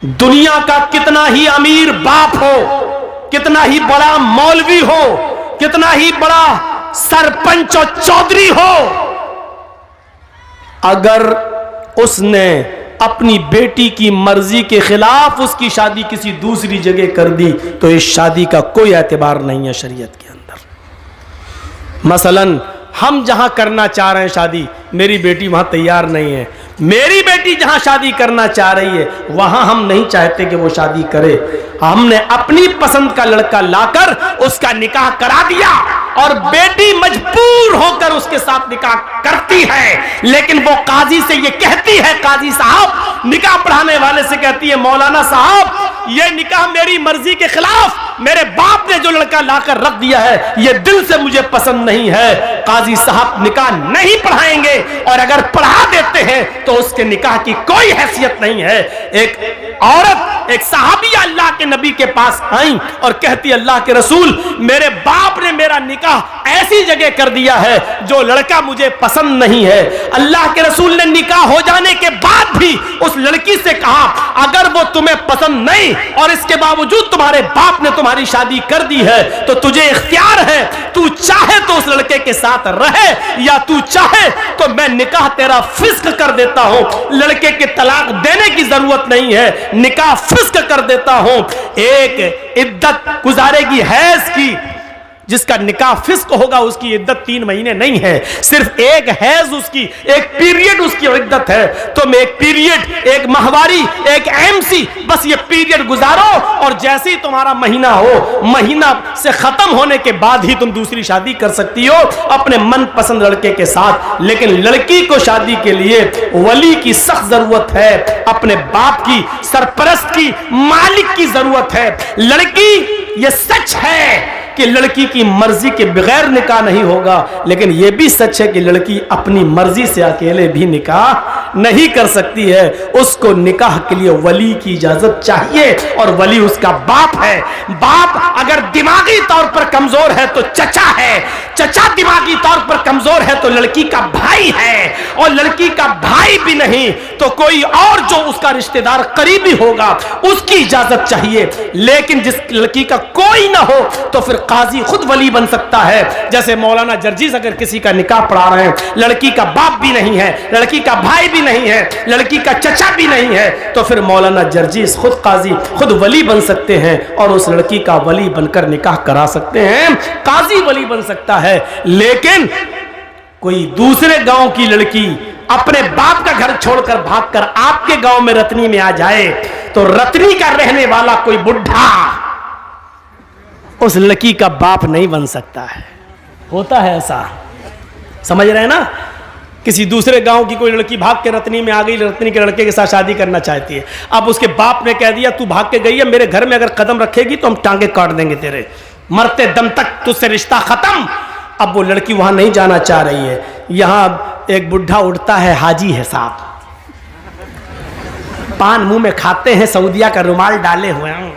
दुनिया का कितना ही अमीर बाप हो, कितना ही बड़ा मौलवी हो, कितना ही बड़ा सरपंच और चौधरी हो, अगर उसने अपनी बेटी की मर्जी के खिलाफ उसकी शादी किसी दूसरी जगह कर दी तो इस शादी का कोई एतबार नहीं है शरीयत के अंदर। मसलन हम जहां करना चाह रहे हैं शादी, मेरी बेटी वहां तैयार नहीं है, मेरी बेटी जहां शादी करना चाह रही है वहां हम नहीं चाहते कि वो शादी करे, हमने अपनी पसंद का लड़का लाकर उसका निकाह करा दिया और बेटी मजबूर होकर उसके साथ निकाह करती है। लेकिन वो काजी से ये कहती है, काजी साहब निकाह पढ़ाने वाले से कहती है, मौलाना साहब ये निकाह मेरी मर्जी के खिलाफ मेरे बाप ने जो लड़का लाकर रख दिया है ये दिल से मुझे पसंद नहीं है, काजी साहब निकाह नहीं पढ़ाएंगे और अगर पढ़ा देते हैं तो उसके निकाह की कोई हैसियत नहीं है। एक औरत, एक सहाबिया अल्लाह के नबी के पास आई और कहती, अल्लाह के रसूल मेरे बाप ने मेरा निकाह ऐसी जगह कर दिया है जो लड़का मुझे पसंद नहीं है। अल्लाह के रसूल ने निकाह हो जाने के बाद भी उस लड़की से कहा, अगर वो तुम्हें पसंद नहीं और इसके बावजूद तुम्हारे बाप ने तुम्हारी शादी कर दी है तो तुझे इख्तियार है, तू चाहे तो उस लड़के के साथ रहे या तू चाहे तो मैं निकाह तेरा फिस्क कर देता हूं। लड़के के तलाक देने की जरूरत नहीं है, निकाह फिस्क कर देता हूं। एक इद्दत गुजारेगी हैज की, जिसका निकाह फिस्क होगा उसकी इद्दत 3 महीने नहीं है, सिर्फ एक हैज उसकी, एक पीरियड उसकी इद्दत है। तुम एक पीरियड, एक माहवारी, एक एमसी, बस ये पीरियड गुजारो और जैसे ही तुम्हारा महीना हो, महीना से खत्म होने के बाद ही तुम दूसरी शादी कर सकती हो अपने मनपसंद लड़के के साथ। लेकिन लड़की को शादी के लिए वली की सख्त जरूरत है, अपने बाप की, सरपरस्त की, मालिक की जरूरत है। लड़की, ये सच है कि लड़की की मर्जी के बगैर निकाह नहीं होगा, लेकिन यह भी सच है कि लड़की अपनी मर्जी से अकेले भी निकाह नहीं कर सकती है। उसको निकाह के लिए वली की इजाजत चाहिए और वली उसका बाप है। बाप अगर दिमागी तौर पर कमजोर है तो चचा है, चचा दिमागी तौर पर कमजोर है तो लड़की का भाई है, और लड़की का भाई भी नहीं तो कोई और जो उसका रिश्तेदार करीबी होगा उसकी इजाजत चाहिए। लेकिन जिस लड़की का कोई ना हो तो फिर काजी खुद वली बन सकता है। जैसे मौलाना जर्जीस अगर किसी का निकाह पढ़ा रहे हैं, लड़की का बाप भी नहीं है, लड़की का भाई भी नहीं है, लड़की का चचा भी नहीं है, तो फिर मौलाना जर्जीस खुद काजी, खुद वली बन सकते हैं और उस लड़की का वली बनकर निकाह करा सकते हैं, काजी वली बन सकता है। लेकिन कोई दूसरे गांव की लड़की अपने बाप का घर छोड़कर भागकर आपके गांव में रतनी में आ जाए तो रतनी का रहने वाला कोई बुढ़ा उस लड़की का बाप नहीं बन सकता है। होता है ऐसा, समझ रहे हैं ना। किसी दूसरे गांव की कोई लड़की भाग के रतनी में आ गई, रतनी के लड़के के साथ शादी करना चाहती है। अब उसके बाप ने कह दिया, तू भाग के गई है, मेरे घर में अगर कदम रखेगी तो हम टांगे काट देंगे तेरे, मरते दम तक तुझसे रिश्ता खत्म। अब वो लड़की वहां नहीं जाना चाह रही है। यहां एक बुढ़ा उठता है, हाजी है साहब, पान मुंह में खाते हैं, सऊदिया का रुमाल डाले हुए हैं,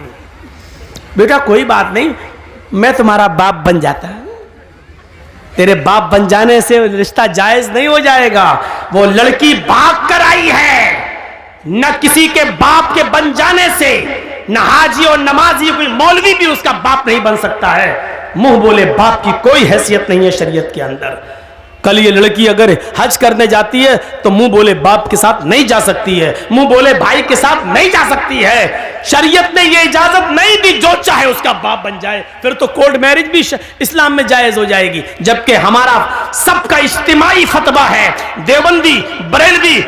बेटा कोई बात नहीं, मैं तुम्हारा बाप बन जाता है। तेरे बाप बन जाने से रिश्ता जायज नहीं हो जाएगा। वो लड़की भाग कर आई है, न किसी के बाप के बन जाने से, न हाजी और नमाजी कोई मौलवी भी उसका बाप नहीं बन सकता है। मुंह बोले बाप की कोई हैसियत नहीं है शरीयत के अंदर। कल ये लड़की अगर हज करने जाती है तो मुंह बोले बाप के साथ नहीं जा सकती है, मुंह बोले भाई के साथ नहीं जा सकती है। शरीयत ने ये इजाजत नहीं दी जो चाहे उसका बाप बन जाए, फिर तो कोर्ट मैरिज भी इस्लाम में जायज हो जाएगी। जबकि हमारा सबका इज्तिमाई फतवा है, देवबंदी, बरेलवी,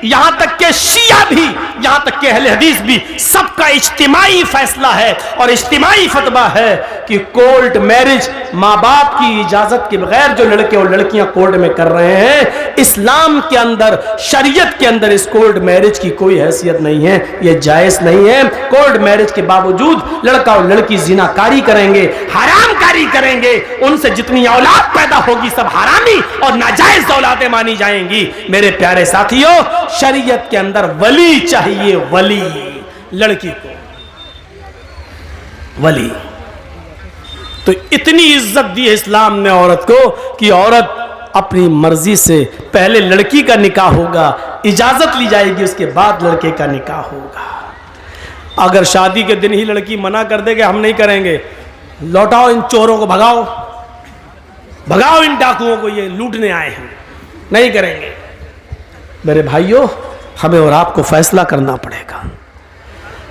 यहां तक के शिया भी, यहां तक के अहले हदीस भी, सबका इज्तिमाई फैसला है और इज्तिमाई फतवा है कि कोर्ट मैरिज माँ बाप की इजाजत के बगैर जो लड़के और लड़कियां कोर्ट में कर रहे हैं, इस्लाम के अंदर, शरीयत के अंदर इस कोर्ट मैरिज की कोई हैसियत नहीं है, यह जायज नहीं है। कोर्ट मैरिज के बावजूद लड़का और लड़की जिनाकारी करेंगे, हरामकारी करेंगे, उनसे जितनी औलाद पैदा होगी सब हरामी और नाजायज औलादें मानी जाएंगी। मेरे प्यारे साथियों, शरीयत के अंदर वली चाहिए, वली, लड़की को वली। तो इतनी इज्जत दी है इस्लाम ने औरत को कि औरत अपनी मर्जी से पहले लड़की का निकाह होगा, इजाजत ली जाएगी, उसके बाद लड़के का निकाह होगा। अगर शादी के दिन ही लड़की मना कर दे कि हम नहीं करेंगे, लौटाओ इन चोरों को, भगाओ भगाओ इन डाकुओं को, ये लूटने आए हैं, नहीं करेंगे। मेरे भाइयों, हमें और आपको फैसला करना पड़ेगा।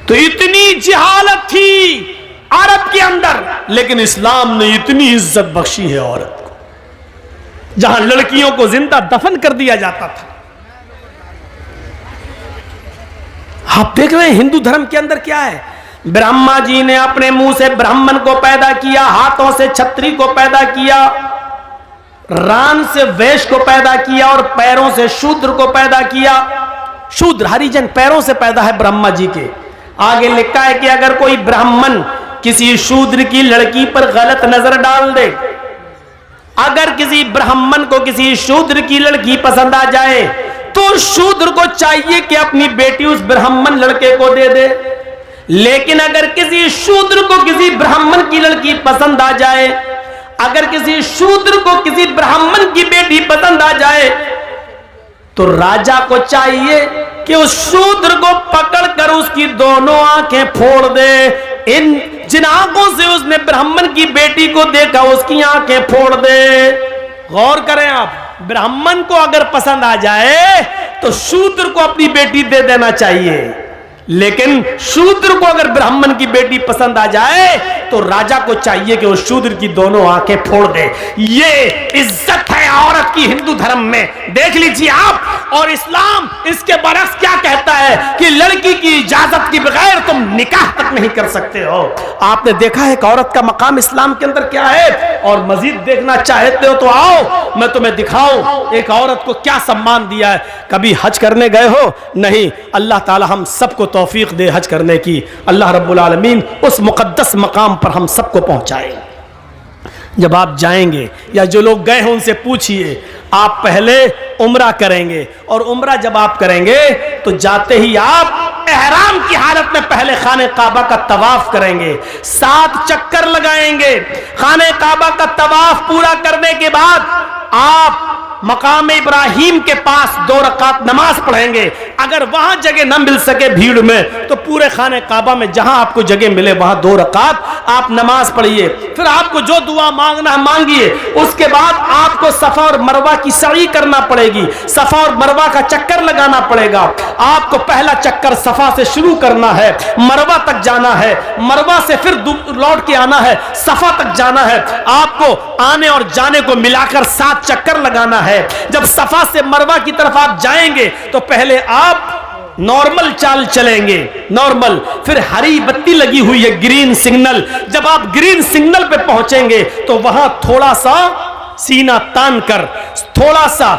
तो इतनी जिहालत थी अरब के अंदर, लेकिन इस्लाम ने इतनी इज्जत बख्शी है औरत को, जहां लड़कियों को जिंदा दफन कर दिया जाता था। आप देख रहे हैं हिंदू धर्म के अंदर क्या है। ब्रह्मा जी ने अपने मुंह से ब्राह्मण को पैदा किया, हाथों से छत्री को पैदा किया, रान से वैश्य को पैदा किया और पैरों से शूद्र को पैदा किया। शूद्र हरिजन पैरों से पैदा है ब्रह्मा जी के। आगे लिखा है कि अगर कोई ब्राह्मण किसी शूद्र की लड़की पर गलत नजर डाल दे, अगर किसी ब्राह्मण को किसी शूद्र की लड़की पसंद आ जाए, तो शूद्र को चाहिए कि अपनी बेटी उस ब्राह्मण लड़के को दे दे। लेकिन अगर किसी शूद्र को किसी ब्राह्मण की लड़की पसंद आ जाए, अगर किसी शूद्र को किसी ब्राह्मण की बेटी पसंद आ जाए, तो राजा को चाहिए कि उस शूद्र को पकड़कर उसकी दोनों आंखें फोड़ दे। इन जिन आंखों से उसने ब्राह्मण की बेटी को देखा, उसकी आंखें फोड़ दे। गौर करें आप, ब्राह्मण को अगर पसंद आ जाए तो शूद्र को अपनी बेटी दे देना चाहिए, लेकिन शूद्र को अगर ब्राह्मण की बेटी पसंद आ जाए तो राजा को चाहिए कि वो शूद्र की दोनों आंखें फोड़ दे। ये इज्जत है औरत की हिंदू धर्म में, देख लीजिए आप। और इस्लाम इसके बरक्स क्या कहता है कि लड़की की इजाजत के बगैर तुम निकाह तक नहीं कर सकते हो। आपने देखा है कि औरत का मकाम इस्लाम के अंदर क्या है, और मजीद देखना चाहते हो तो आओ मैं तुम्हें दिखाऊं एक औरत को क्या सम्मान दिया है। कभी हज करने गए हो? नहीं। अल्लाह ताला हम सबको तौफीक दे हज करने की। अल्लाह रब्बुल आलमीन उस मुकद्दस मकाम पर हम सबको पहुंचाए। जब आप जाएंगे या जो लोग गए हैं उनसे पूछिए, आप पहले उम्रा करेंगे, और उम्रा जब आप करेंगे तो जाते ही आप एहराम की हालत में पहले खाने काबा का तवाफ करेंगे, 7 चक्कर लगाएंगे। खाने काबा का तवाफ पूरा करने के बाद आप मकाम इब्राहिम के पास 2 रकात नमाज पढ़ेंगे। अगर वहां जगह न मिल सके भीड़ में, तो पूरे खाने काबा में जहां आपको जगह मिले वहां 2 रकात आप नमाज पढ़िए। फिर आपको जो दुआ मांगना है मांगिए। उसके बाद आपको सफा और मरवा की सई करना पड़ेगी, सफा और मरवा का चक्कर लगाना पड़ेगा। आपको पहला चक्कर सफा से शुरू करना है, मरवा तक जाना है, मरवा से फिर लौट के आना है, सफा तक जाना है। आपको आने और जाने को मिलाकर 7 चक्कर लगाना है। जब सफा से मरवा की तरफ आप जाएंगे तो पहले आप नॉर्मल चाल चलेंगे, नॉर्मल। फिर हरी बत्ती लगी हुई है, ग्रीन सिग्नल। जब आप ग्रीन सिग्नल पे पहुंचेंगे तो वहां थोड़ा सा सीना तान कर, थोड़ा सा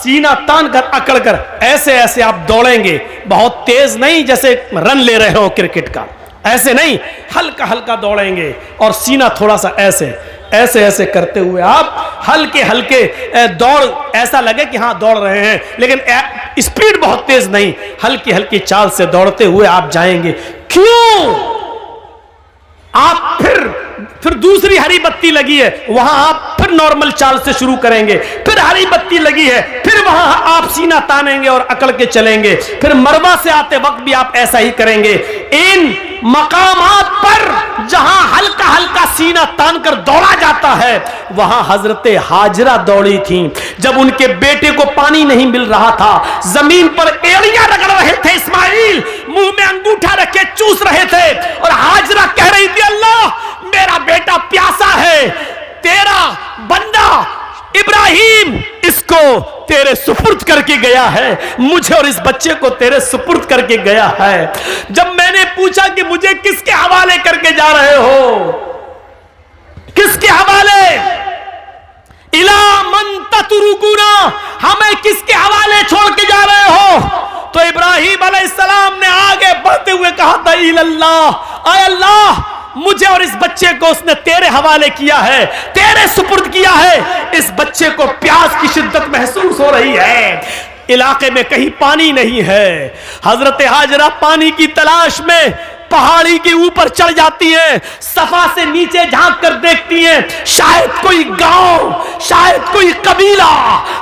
सीना तान कर, अकड़ कर ऐसे ऐसे आप दौड़ेंगे। बहुत तेज नहीं जैसे रन ले रहे हो क्रिकेट का, ऐसे नहीं, हल्का हल्का दौड़ेंगे और सीना थोड़ा सा ऐसे ऐसे ऐसे करते हुए आप हल्के हल्के दौड़, ऐसा लगे कि हाँ दौड़ रहे हैं, लेकिन स्पीड बहुत तेज नहीं, हल्की हल्की चाल से दौड़ते हुए आप जाएंगे। क्यों? आप फिर दूसरी हरी बत्ती लगी है, वहां आप फिर नॉर्मल चाल से शुरू करेंगे। फिर हरी बत्ती लगी है, फिर वहां आप सीना तानेंगे और अकड़ के चलेंगे। फिर मरवा से आते वक्त भी आप ऐसा ही करेंगे। इन मकामात पर जहां हल्का हल्का सीना तान कर दौड़ा जाता है, वहां हजरते हाजरा दौड़ी थी। जब उनके बेटे को पानी नहीं मिल रहा था, जमीन पर एड़ियां रगड़ रहे थे इस्माइल, मुंह में अंगूठा रखे चूस रहे थे, और हाजरा कह रही थी, अल्लाह मेरा बेटा प्यासा है, तेरा बंदा इब्राहिम इसको तेरे सुपुर्द करके गया है, मुझे और इस बच्चे को तेरे सुपुर्द करके गया है। जब मैंने पूछा कि मुझे किसके हवाले करके जा रहे हो, किसके हवाले, इला मन ततरुकुना, हमें किसके हवाले छोड़ के जा रहे हो? तो इब्राहिम अलैहिस्सलाम ने आगे बढ़ते हुए कहा था, इल्लल्लाह, आय अल्लाह, मुझे और इस बच्चे को उसने तेरे हवाले किया है, तेरे सुपुर्द किया है। इस बच्चे को प्यास की शिद्दत महसूस हो रही है, इलाके में कहीं पानी नहीं है। हजरत हाजरा पानी की तलाश में पहाड़ी के ऊपर चढ़ जाती हैं, सफा से नीचे झांक कर देखती हैं, शायद कोई गांव, शायद कोई कबीला,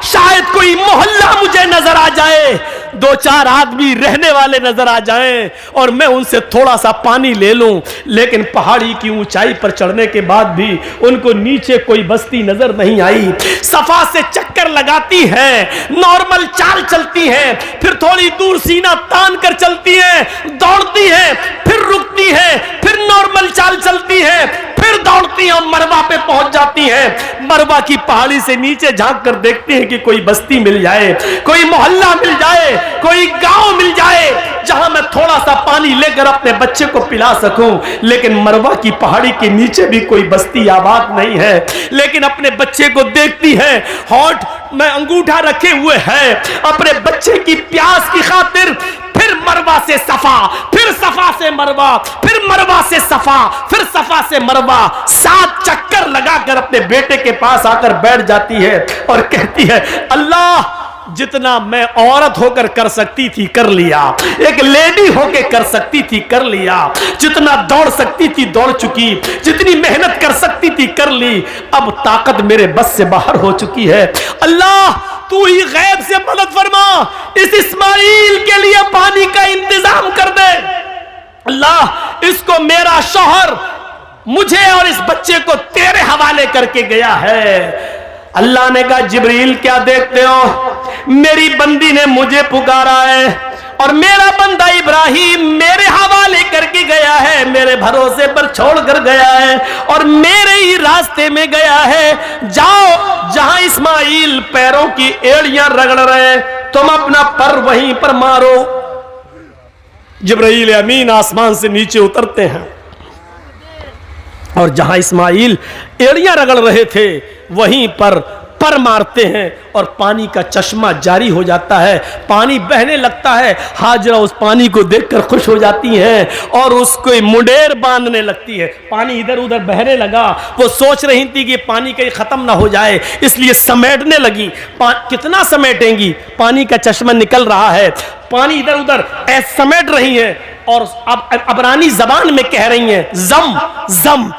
शायद कोई मोहल्ला मुझे नजर आ जाए, दो चार आदमी रहने वाले नजर आ जाएं और मैं उनसे थोड़ा सा पानी ले लूं। लेकिन पहाड़ी की ऊंचाई पर चढ़ने के बाद भी उनको नीचे कोई बस्ती नजर नहीं आई। सफा से चक्कर लगाती हैं, नॉर्मल चाल चलती हैं, फिर थोड़ी दूर सीना तान कर चलती हैं, दौड़ती हैं, फिर रुकती हैं, फिर नॉर्मल चाल चलती हैं, फिर दौड़ती हैं, मरवा पे पहुंच जाती हैं। मरवा की पहाड़ी से नीचे झांक कर देखती हैं कि कोई बस्ती मिल जाए, कोई मोहल्ला मिल जाए, कोई गांव मिल जाए जहां मैं थोड़ा सा पानी लेकर अपने बच्चे को पिला सकूं। लेकिन मरवा की पहाड़ी के नीचे भी कोई बस्ती आबाद नहीं है। लेकिन अपने बच्चे को देखती है, होठ में अंगूठा रखे हुए है, अपने बच्चे की प्यास की खातिर फिर मरवा से सफा, फिर सफा से मरवा, फिर मरवा से सफा, फिर सफा से मरवा, 7 चक्कर लगाकर अपने बेटे के पास आकर बैठ जाती है और कहती है, अल्लाह जितना मैं औरत होकर कर सकती थी कर लिया, एक लेडी होकर कर सकती थी कर लिया, जितना दौड़ सकती थी दौड़ चुकी, जितनी मेहनत कर सकती थी कर ली, अब ताकत मेरे बस से बाहर हो चुकी है। अल्लाह तू ही गैब से मदद फरमा, इस इस्माइल के लिए पानी का इंतजाम कर दे। अल्लाह इसको मेरा शौहर मुझे और इस बच्चे को तेरे हवाले करके गया है। अल्लाह ने कहा, जिब्रील क्या देखते हो, मेरी बंदी ने मुझे पुकारा है और मेरा बंदा इब्राहिम मेरे हवाले करके गया है, मेरे भरोसे पर छोड़ कर गया है और मेरे ही रास्ते में गया है। जाओ जहां इस्माइल पैरों की एड़ियां रगड़ रहे, तुम अपना पर वहीं पर मारो। जिब्रील अमीन आसमान से नीचे उतरते हैं और जहां इस्माइल एड़ियां रगड़ रहे थे वहीं पर मारते हैं और पानी का चश्मा जारी हो जाता है, पानी बहने लगता है। हाजरा उस पानी को देखकर खुश हो जाती हैं और उसको मुंडेर बांधने लगती है। पानी इधर उधर बहने लगा, वो सोच रही थी कि पानी कहीं खत्म ना हो जाए, इसलिए समेटने लगी। कितना समेटेंगी, पानी का चश्मा निकल रहा है, पानी इधर उधर ऐसे समेट रही है और अब अबरानी जबान में कह रही हैं, जम जम।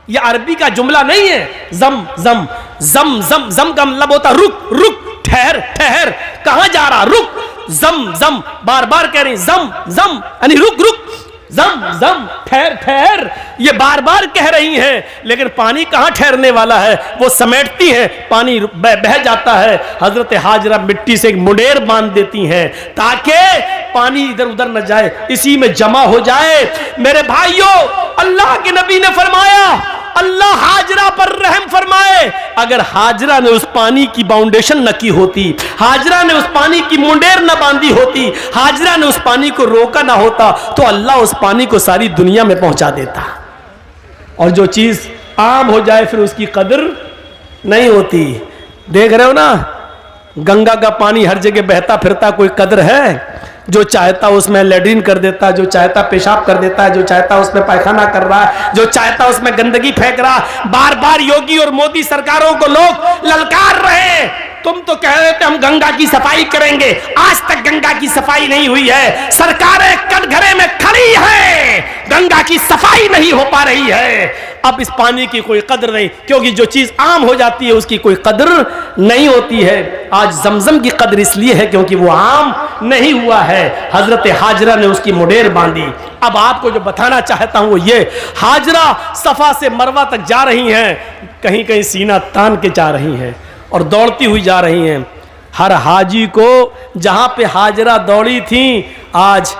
यह अरबी का जुमला नहीं है, जम जम जम जम। जम का मतलब होता रुक रुक, ठहर ठहर, कहां जा रहा, रुक, जम जम, बार बार कह रही जम जम, यानी रुक रुक, जम जम, ठहर ठहर, ये बार बार कह रही हैं। लेकिन पानी कहां ठहरने वाला है, वो समेटती है, पानी बह जाता है। हजरत हाजरा मिट्टी से एक मुंडेर बांध देती हैं ताकि पानी इधर उधर न जाए, इसी में जमा हो जाए। मेरे भाइयों, अल्लाह के नबी ने फरमाया, अल्लाह हाजरा पर रहम फरमाए। अगर हाजरा ने उस पानी की बाउंडेशन न की होती, हाजरा ने उस पानी की मुंडेर न बांधी होती, हाजरा ने उस पानी को रोका ना होता, तो अल्लाह उस पानी को सारी दुनिया में पहुंचा देता। और जो चीज आम हो जाए फिर उसकी कदर नहीं होती। देख रहे हो ना, गंगा का पानी हर जगह बहता फिरता, कोई कदर है? जो चाहता उसमें लैट्रिन कर देता है, जो चाहता पेशाब कर देता है, जो चाहता उसमें पायखाना कर रहा है, जो चाहता उसमें गंदगी फेंक रहा। बार बार योगी और मोदी सरकारों को लोग ललकार रहे हैं, तुम तो कह रहे थे हम गंगा की सफाई करेंगे, आज तक गंगा की सफाई नहीं हुई है। सरकारें कटघरे में खड़ी हैं, गंगा की सफाई नहीं हो पा रही है। अब इस पानी की कोई कदर नहीं, क्योंकि जो चीज आम हो जाती है उसकी कोई कदर नहीं होती है। आज जमजम की कदर इसलिए है क्योंकि वो आम नहीं हुआ है। हजरत हाजरा ने उसकी मुंडेर बांधी। अब आपको जो बताना चाहता हूं वो ये, हाजरा सफा से मरवा तक जा रही हैं, कहीं कहीं सीना तान के जा रही हैं और दौड़ती हुई जा रही हैं। हर हाजी को जहां पे हाजरा दौड़ी थी, आज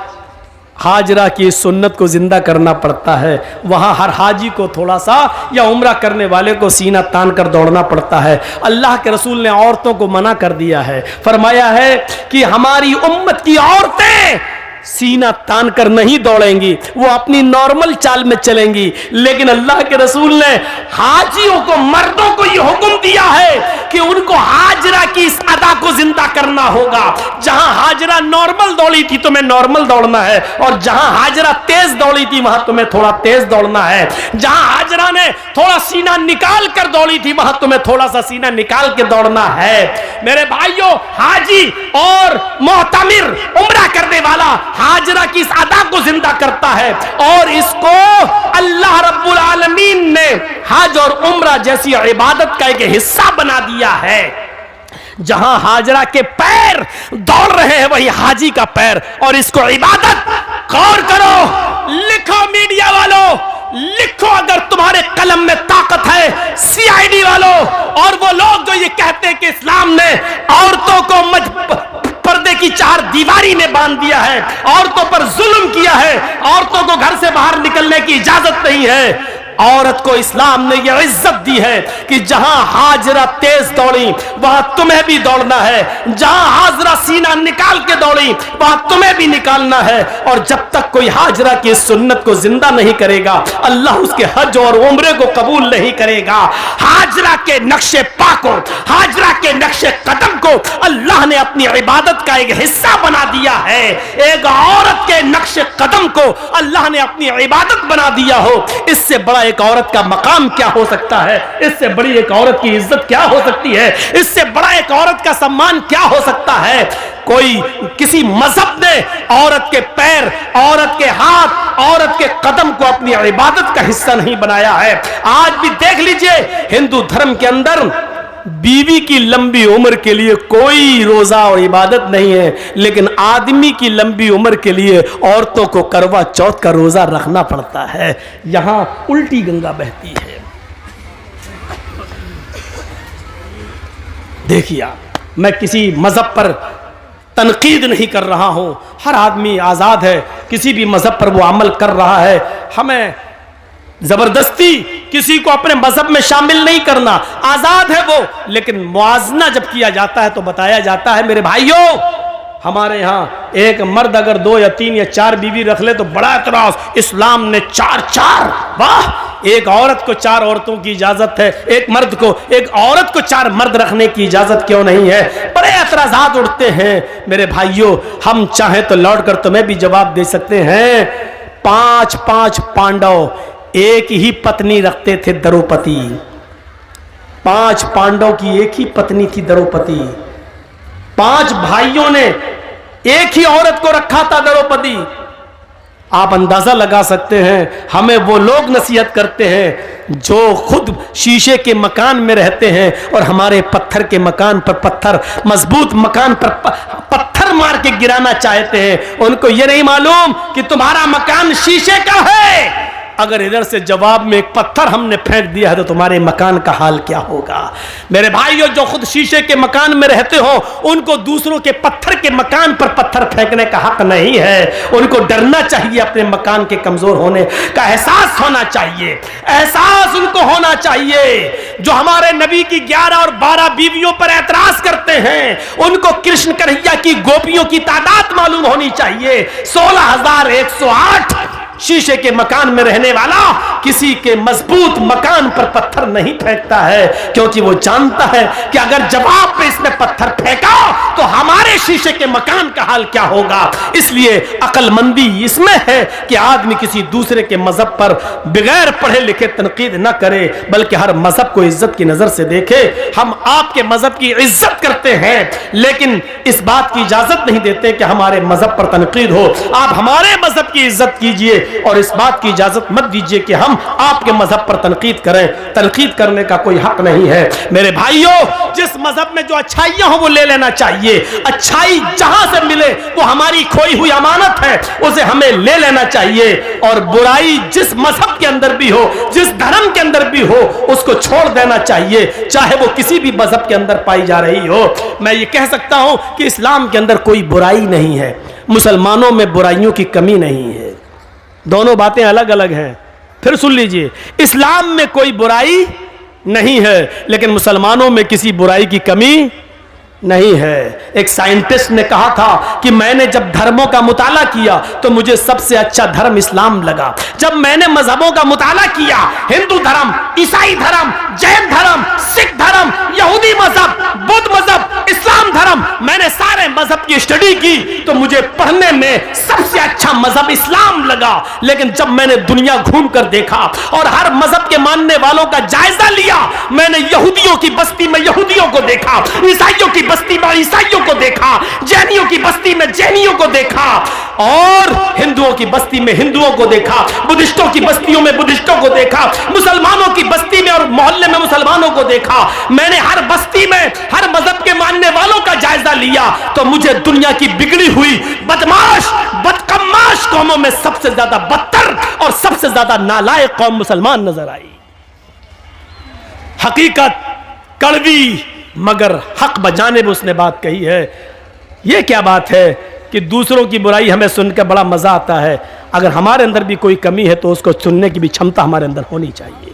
हाजरा की सुन्नत को जिंदा करना पड़ता है। वहाँ हर हाजी को थोड़ा सा या उम्रा करने वाले को सीना तान कर दौड़ना पड़ता है। अल्लाह के रसूल ने औरतों को मना कर दिया है, फरमाया है कि हमारी उम्मत की औरतें सीना तान कर नहीं दौड़ेंगी, वो अपनी नॉर्मल चाल में चलेंगी। लेकिन अल्लाह के रसूल ने हाजियों को, मर्दों को यह हुक्म दिया है कि उनको हाजरा की इस अदा को जिंदा करना होगा। जहां हाजरा नॉर्मल दौड़ी थी तुम्हें नॉर्मल दौड़ना है, और जहां हाजरा तेज दौड़ी थी वहां तुम्हें थोड़ा तेज दौड़ना है। जहां हाजरा ने थोड़ा सीना निकाल कर दौड़ी थी वहां तुम्हें थोड़ा सा सीना निकाल के दौड़ना है। मेरे भाइयों, हाजी और मोहतमिर, उम्रा करने वाला हाजरा की इस अदा को जिंदा करता है और इसको अल्लाह रब्बुल आलमीन ने हज और उम्रा जैसी इबादत का एक हिस्सा बना दिया है। जहां हाजरा के पैर दौड़ रहे हैं वही हाजी का पैर, और इसको इबादत। गौर करो, लिखो मीडिया वालों, लिखो अगर तुम्हारे कलम में ताकत है, सीआईडी वालों और वो लोग जो ये कहते हैं कि इस्लाम ने औरतों को पर्दे की चार दीवारी में बांध दिया है, औरतों पर जुल्म किया है, औरतों को घर से बाहर निकलने की इजाजत नहीं है। औरत को इस्लाम ने यह इज्जत दी है कि जहां हाजरा तेज दौड़ी वहां तुम्हें भी दौड़ना है, जहां हाजरा सीना निकाल के दौड़ी वहां तुम्हें भी निकालना है। और जब तक कोई हाजरा की सुन्नत को जिंदा नहीं करेगा अल्लाह उसके हज और उम्रे को कबूल नहीं करेगा। हाजरा के नक्शे पा को, हाजरा के नक्शे कदम को अल्लाह ने अपनी इबादत का एक हिस्सा बना दिया है। एक औरत के नक्शे कदम को अल्लाह ने अपनी इबादत बना दिया हो, इससे बड़ा एक औरत का मकाम क्या हो सकता है? इससे बड़ी एक औरत की इज्जत क्या हो सकती है? इससे बड़ा एक औरत का सम्मान क्या हो सकता है? कोई किसी मजहब ने औरत के पैर, औरत के हाथ, औरत के कदम को अपनी इबादत का हिस्सा नहीं बनाया है। आज भी देख लीजिए, हिंदू धर्म के अंदर बीवी की लंबी उम्र के लिए कोई रोजा और इबादत नहीं है, लेकिन आदमी की लंबी उम्र के लिए औरतों को करवा चौथ का रोजा रखना पड़ता है। यहां उल्टी गंगा बहती है। देखिए, मैं किसी मजहब पर तनकीद नहीं कर रहा हूं, हर आदमी आजाद है, किसी भी मजहब पर वो अमल कर रहा है। हमें जबरदस्ती किसी को अपने मजहब में शामिल नहीं करना, आजाद है वो। लेकिन मुआजना जब किया जाता है तो बताया जाता है, मेरे भाइयों, हमारे यहाँ एक मर्द अगर 2 या 3 या 4 बीवी रख ले तो बड़ा एतराज, इस्लाम ने 4 वाह, एक औरत को 4 औरतों की इजाजत है, एक मर्द को, एक औरत को 4 मर्द रखने की इजाजत क्यों नहीं है? बड़े एतराजात उठते हैं। मेरे भाइयों, हम चाहें तो लौट कर तुम्हें भी जवाब दे सकते हैं। 5 पांडव एक ही पत्नी रखते थे, द्रौपदी। 5 पांडव की एक ही पत्नी थी, द्रौपदी। 5 भाइयों ने एक ही औरत को रखा था, द्रौपदी। आप अंदाजा लगा सकते हैं, हमें वो लोग नसीहत करते हैं जो खुद शीशे के मकान में रहते हैं और हमारे पत्थर के मकान पर पत्थर, मजबूत मकान पर पत्थर मार के गिराना चाहते हैं। उनको ये नहीं मालूम कि तुम्हारा मकान शीशे का है। अगर इधर से जवाब में एक पत्थर हमने फेंक दिया है तो तुम्हारे मकान का हाल क्या होगा? मेरे भाइयों, जो खुद शीशे के मकान में रहते हो उनको दूसरों के पत्थर के मकान पर पत्थर फेंकने का हक नहीं है। उनको डरना चाहिए, अपने मकान के कमजोर होने का एहसास होना चाहिए, एहसास उनको होना चाहिए। जो हमारे नबी की 11 और 12 बीवियों पर एतराज करते हैं उनको कृष्ण कन्हैया की गोपियों की तादाद मालूम होनी चाहिए। 16,108 शीशे के मकान में रहने वाला किसी के मजबूत मकान पर पत्थर नहीं फेंकता है, क्योंकि वो जानता है कि अगर जवाब पे इसने पत्थर फेंका तो हमारे शीशे के मकान का हाल क्या होगा। इसलिए अक्लमंदी इसमें है कि आदमी किसी दूसरे के मजहब पर बगैर पढ़े लिखे तनकीद न करे, बल्कि हर मजहब को इज्जत की नजर से देखे। हम आपके मजहब की इज्जत करते हैं, लेकिन इस बात की इजाजत नहीं देते कि हमारे मजहब पर तनकीद हो। आप हमारे मजहब की इज्जत कीजिए और इस बात की इजाजत मत दीजिए कि हम आपके मजहब पर तनकीद करें। तनकीद करने का कोई हक नहीं है। मेरे भाइयों, जिस मजहब में जो अच्छाइयां हो वो ले लेना चाहिए। अच्छाई जहां से मिले वो हमारी खोई हुई अमानत है, उसे हमें ले लेना चाहिए। और बुराई जिस मजहब के अंदर भी हो, जिस धर्म के अंदर भी हो, उसको छोड़ देना चाहिए, चाहे वो किसी भी मजहब के अंदर पाई जा रही हो। मैं ये कह सकता हूं कि इस्लाम के अंदर कोई बुराई नहीं है, मुसलमानों में बुराइयों की कमी नहीं है। दोनों बातें अलग अलग हैं। फिर सुन लीजिए, इस्लाम में कोई बुराई नहीं है, लेकिन मुसलमानों में किसी बुराई की कमी नहीं है। एक साइंटिस्ट ने कहा था कि मैंने जब धर्मों का मुताला किया तो मुझे सबसे अच्छा धर्म इस्लाम लगा। जब मैंने मजहबों का मुताला किया, हिंदू धर्म, ईसाई धर्म, जैन धर्म, सिख धर्म, यहूदी मजहब, बुद्ध मजहब, इस्लाम धर्म, मैंने सारे मजहब की स्टडी की तो मुझे पढ़ने में सबसे अच्छा मजहब इस्लाम लगा। लेकिन जब मैंने दुनिया घूम कर देखा और हर मजहब के मानने वालों का जायजा लिया, मैंने यहूदियों की बस्ती में यहूदियों को देखा, ईसाइयों की बस्ती में ईसाइयों को देखा, जैनियों की बस्ती में जैनियों को देखा, और हिंदुओं की बस्ती में हिंदुओं को देखा, बुद्धिस्टों की बस्तियों में बुद्धिस्टों को देखा, मुसलमानों की बस्ती में और मोहल्ले में मुसलमानों को देखा। मैंने हर बस्ती में हर मजहब के मानने वालों का जायजा लिया तो मुझे दुनिया की बिगड़ी हुई बदमाश बदकम्माश कौमों में सबसे ज्यादा बदतर और सबसे ज्यादा नालायक कौम मुसलमान नजर आई। हकीकत कड़वी मगर हक बजाने में उसने बात कही है। यह क्या बात है कि दूसरों की बुराई हमें सुनकर बड़ा मजा आता है, अगर हमारे अंदर भी कोई कमी है तो उसको सुनने की भी क्षमता हमारे अंदर होनी चाहिए।